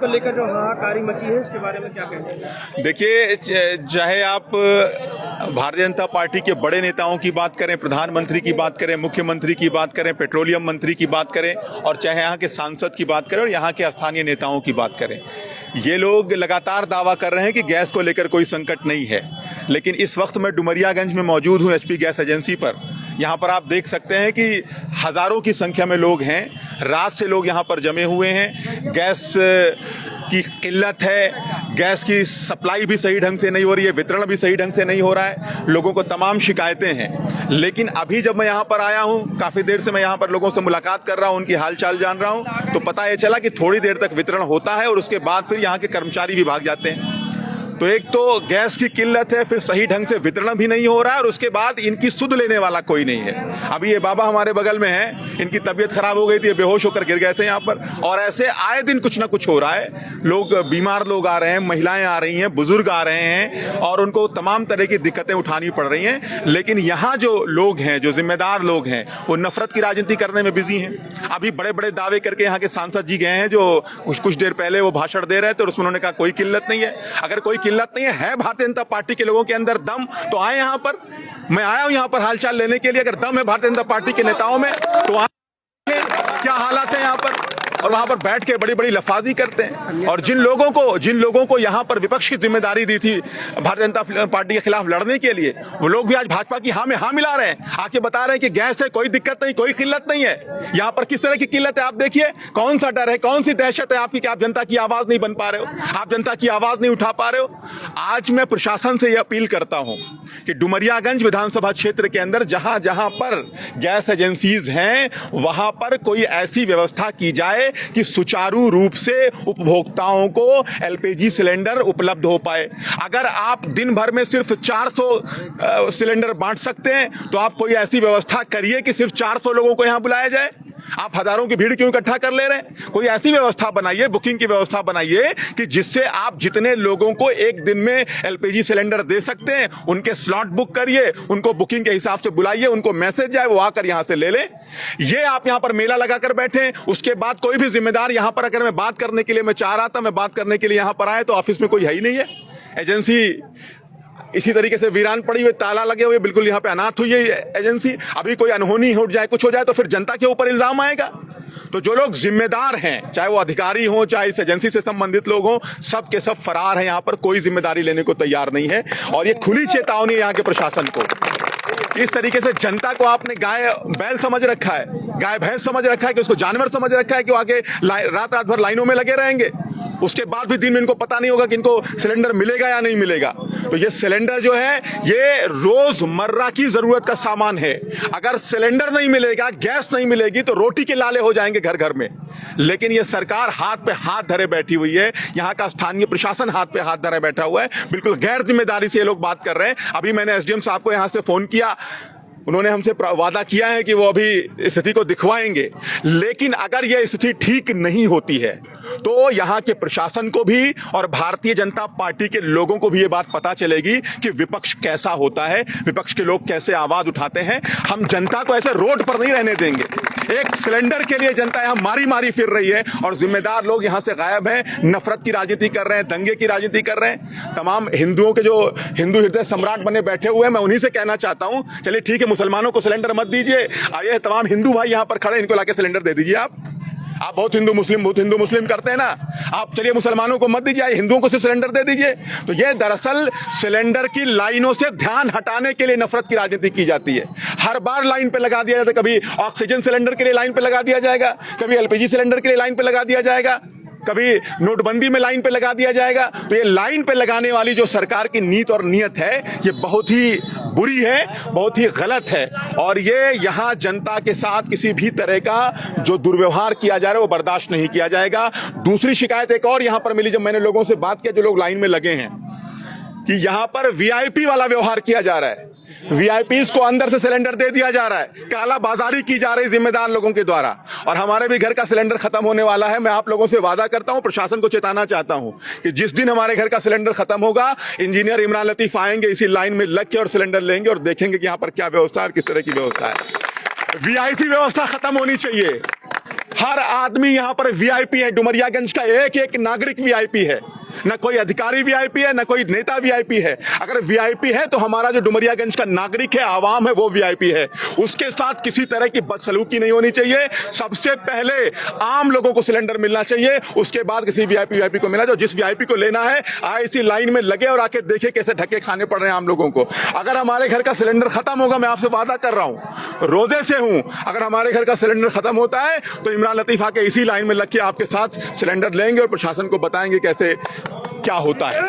को लेकर जो हाहाकारी मची है उसके बारे में क्या कहेंगे? देखिए, चाहे आप भारतीय जनता पार्टी के बड़े नेताओं की बात करें, प्रधानमंत्री की बात करें, मुख्यमंत्री की बात करें, पेट्रोलियम मंत्री की बात करें, और चाहे यहाँ के सांसद की बात करें और यहाँ के स्थानीय नेताओं की बात करें, ये लोग लगातार दावा कर रहे हैं कि गैस को लेकर कोई संकट नहीं है। लेकिन इस वक्त मैं डुमरियागंज में मौजूद हूँ एचपी गैस एजेंसी पर। यहाँ पर आप देख सकते हैं कि हज़ारों की संख्या में लोग हैं, रात से लोग यहाँ पर जमे हुए हैं। गैस की किल्लत है, गैस की सप्लाई भी सही ढंग से नहीं हो रही है, वितरण भी सही ढंग से नहीं हो रहा है, लोगों को तमाम शिकायतें हैं। लेकिन अभी जब मैं यहाँ पर आया हूँ, काफ़ी देर से मैं यहाँ पर लोगों से मुलाकात कर रहा हूँ, उनकी हालचाल जान रहा हूँ, तो पता ये चला कि थोड़ी देर तक वितरण होता है और उसके बाद फिर यहाँ के कर्मचारी भी भाग जाते हैं। तो एक तो गैस की किल्लत है, फिर सही ढंग से वितरण भी नहीं हो रहा है, और उसके बाद इनकी सुध लेने वाला कोई नहीं है। अभी ये बाबा हमारे बगल में हैं, इनकी तबीयत खराब हो गई थी, बेहोश होकर गिर गए थे यहाँ पर। और ऐसे आए दिन कुछ ना कुछ हो रहा है। लोग, बीमार लोग आ रहे हैं, महिलाएं आ रही हैं, बुजुर्ग आ रहे हैं, और उनको तमाम तरह की दिक्कतें उठानी पड़ रही हैं। लेकिन यहाँ जो लोग हैं, जो जिम्मेदार लोग हैं, वो नफरत की राजनीति करने में बिजी हैं। अभी बड़े बड़े दावे करके यहाँ के सांसद जी गए हैं, जो कुछ देर पहले वो भाषण दे रहे थे, और उसमें उन्होंने कहा कोई किल्लत नहीं है। अगर कोई किल्लत नहीं है भारतीय जनता पार्टी के लोगों के अंदर दम, तो आए यहाँ पर। मैं आया हूं यहाँ पर हालचाल लेने के लिए। अगर दम है भारतीय जनता पार्टी के नेताओं में, तो आए। क्या हालात है यहाँ पर, और वहां पर बैठ के बड़ी बड़ी लफाजी करते हैं। और जिन लोगों को यहाँ पर विपक्ष की जिम्मेदारी दी थी भारतीय जनता पार्टी के खिलाफ लड़ने के लिए, वो लोग भी आज भाजपा की हाँ में हाँ मिला रहे हैं, आके बता रहे हैं कि गैस है, कोई दिक्कत नहीं, कोई किल्लत नहीं है। यहाँ पर किस तरह की किल्लत है आप देखिए। कौन सा डर है, कौन सी दहशत है आपकी कि आप जनता की आवाज नहीं बन पा रहे हो, आप जनता की आवाज नहीं उठा पा रहे हो। आज मैं प्रशासन से यह अपील करता हूं कि डुमरियागंज विधानसभा क्षेत्र के अंदर जहां जहां पर गैस एजेंसीज हैं, वहां पर कोई ऐसी व्यवस्था की जाए कि सुचारू रूप से उपभोक्ताओं को एलपीजी सिलेंडर उपलब्ध हो पाए। अगर आप दिन भर में सिर्फ 400 सिलेंडर बांट सकते हैं, तो आप कोई ऐसी व्यवस्था करिए कि सिर्फ 400 लोगों को यहां बुलाया जाए। आप हजारों की भीड़ क्यों इकट्ठा कर ले रहे हैं? कोई ऐसी व्यवस्था बनाइए, बुकिंग की व्यवस्था बनाइए कि जिससे आप जितने लोगों को एक दिन में एलपीजी सिलेंडर दे सकते हैं, उनके स्लॉट बुक करिए, उनको बुकिंग के हिसाब से बुलाइए, उनको मैसेज जाए, वो आकर यहां से ले लें। ये आप यहां पर मेला लगाकर बैठे, उसके बाद कोई भी जिम्मेदार यहां पर, अगर मैं बात करने के लिए, मैं चाह रहा था मैं बात करने के लिए यहां पर आए, तो ऑफिस में कोई है ही नहीं है। एजेंसी इसी तरीके से वीरान पड़ी हुई, ताला लगे हुए, बिल्कुल यहाँ पे अनाथ हुई है एजेंसी। अभी कोई अनहोनी हो जाए, कुछ हो जाए, तो फिर जनता के ऊपर इल्जाम आएगा। तो जो लोग जिम्मेदार हैं, चाहे वो अधिकारी हों, चाहे इस एजेंसी से संबंधित लोग हों, सब के सब फरार हैं। यहाँ पर कोई जिम्मेदारी लेने को तैयार नहीं है। और ये खुली चेतावनी है यहाँ के प्रशासन को। इस तरीके से जनता को आपने गाय बैल समझ रखा है, गाय भैंस समझ रखा है, कि उसको जानवर समझ रखा है, कि वो आगे रात रात भर लाइनों में लगे रहेंगे। उसके बाद भी दिन में इनको पता नहीं होगा कि इनको सिलेंडर मिलेगा या नहीं मिलेगा। तो ये सिलेंडर जो है, ये रोजमर्रा की जरूरत का सामान है। अगर सिलेंडर नहीं मिलेगा, गैस नहीं मिलेगी, तो रोटी के लाले हो जाएंगे घर घर में। लेकिन ये सरकार हाथ पे हाथ धरे बैठी हुई है, यहाँ का स्थानीय प्रशासन हाथ पे हाथ धरे बैठा हुआ है। बिल्कुल गैर जिम्मेदारी से ये लोग बात कर रहे हैं। अभी मैंने एसडीएम साहब को यहाँ से फोन किया, उन्होंने हमसे वादा किया है कि वो अभी स्थिति को दिखवाएंगे। लेकिन अगर यह स्थिति ठीक नहीं होती है, तो यहाँ के प्रशासन को भी और भारतीय जनता पार्टी के लोगों को भी ये बात पता चलेगी कि विपक्ष कैसा होता है, विपक्ष के लोग कैसे आवाज उठाते हैं। हम जनता को ऐसे रोड पर नहीं रहने देंगे। एक सिलेंडर के लिए जनता यहाँ मारी मारी फिर रही है, और जिम्मेदार लोग यहाँ से गायब हैं, नफरत की राजनीति कर रहे हैं, दंगे की राजनीति कर रहे हैं। तमाम हिंदुओं के जो हिंदू हृदय सम्राट बने बैठे हुए हैं, मैं उन्हीं से कहना चाहता हूँ, चलिए ठीक है, मुसलमानों को सिलेंडर मत दीजिए, आइए तमाम हिंदू भाई यहाँ पर खड़े, इनको लाके सिलेंडर दे दीजिए। आप बहुत हिंदू मुस्लिम करते हैं ना, आप चलिए मुसलमानों को मत दीजिए, हिंदुओं को सिर्फ सिलेंडर दे दीजिए। तो ये दरअसल सिलेंडर की लाइनों से ध्यान हटाने के लिए नफरत की राजनीति की जाती है। हर बार लाइन पे लगा दिया जाता है, कभी ऑक्सीजन सिलेंडर के लिए लाइन पे लगा दिया जाएगा, कभी एलपीजी सिलेंडर के लिए लाइन पे लगा दिया जाएगा, कभी नोटबंदी में लाइन पे लगा दिया जाएगा। तो ये लाइन पे लगाने वाली जो सरकार की नीत और नियत है, ये बहुत ही बुरी है, बहुत ही गलत है। और ये यहाँ जनता के साथ किसी भी तरह का जो दुर्व्यवहार किया जा रहा है, वो बर्दाश्त नहीं किया जाएगा। दूसरी शिकायत एक और यहाँ पर मिली, जब मैंने लोगों से बात किया, जो लोग लाइन में लगे हैं, कि यहाँ पर वीआईपी वाला व्यवहार किया जा रहा है। वीआईपीज को अंदर से सिलेंडर दे दिया जा रहा है, काला बाजारी की जा रही जिम्मेदार लोगों के द्वारा। और हमारे भी घर का सिलेंडर खत्म होने वाला है। मैं आप लोगों से वादा करता हूं, प्रशासन को चेताना चाहता हूं कि जिस दिन हमारे घर का सिलेंडर खत्म होगा, इंजीनियर इमरान लतीफ आएंगे, इसी लाइन में लग के और सिलेंडर लेंगे, और देखेंगे कि यहाँ पर क्या व्यवस्था है और किस तरह की व्यवस्था है। वीआईपी व्यवस्था खत्म होनी चाहिए। हर आदमी यहां पर वीआईपी है। डुमरियागंज का एक एक नागरिक वीआईपी है, न कोई अधिकारी वीआईपी है, न कोई नेता वीआईपी है। अगर वीआईपी है तो हमारा जो डुमरियागंज का नागरिक है, आवाम है, वो वीआईपी है। उसके साथ किसी तरह की बदसलूकी नहीं होनी चाहिए। सबसे पहले आम लोगों को सिलेंडर मिलना चाहिए, उसके बाद किसी वीआईपी को मिला। जो जिस वीआईपी को लेना है आए इसी लाइन में लगे और आके देखे कैसे धक्के खाने पड़ रहे हैं आम लोगों को। अगर हमारे घर का सिलेंडर खत्म होगा, मैं आपसे वादा कर रहा हूं, रोजे से हूं, अगर हमारे घर का सिलेंडर खत्म होता है तो इमरान लतीफ आके इसी लाइन में लग के आपके साथ सिलेंडर लेंगे और प्रशासन को बताएंगे कैसे क्या होता है।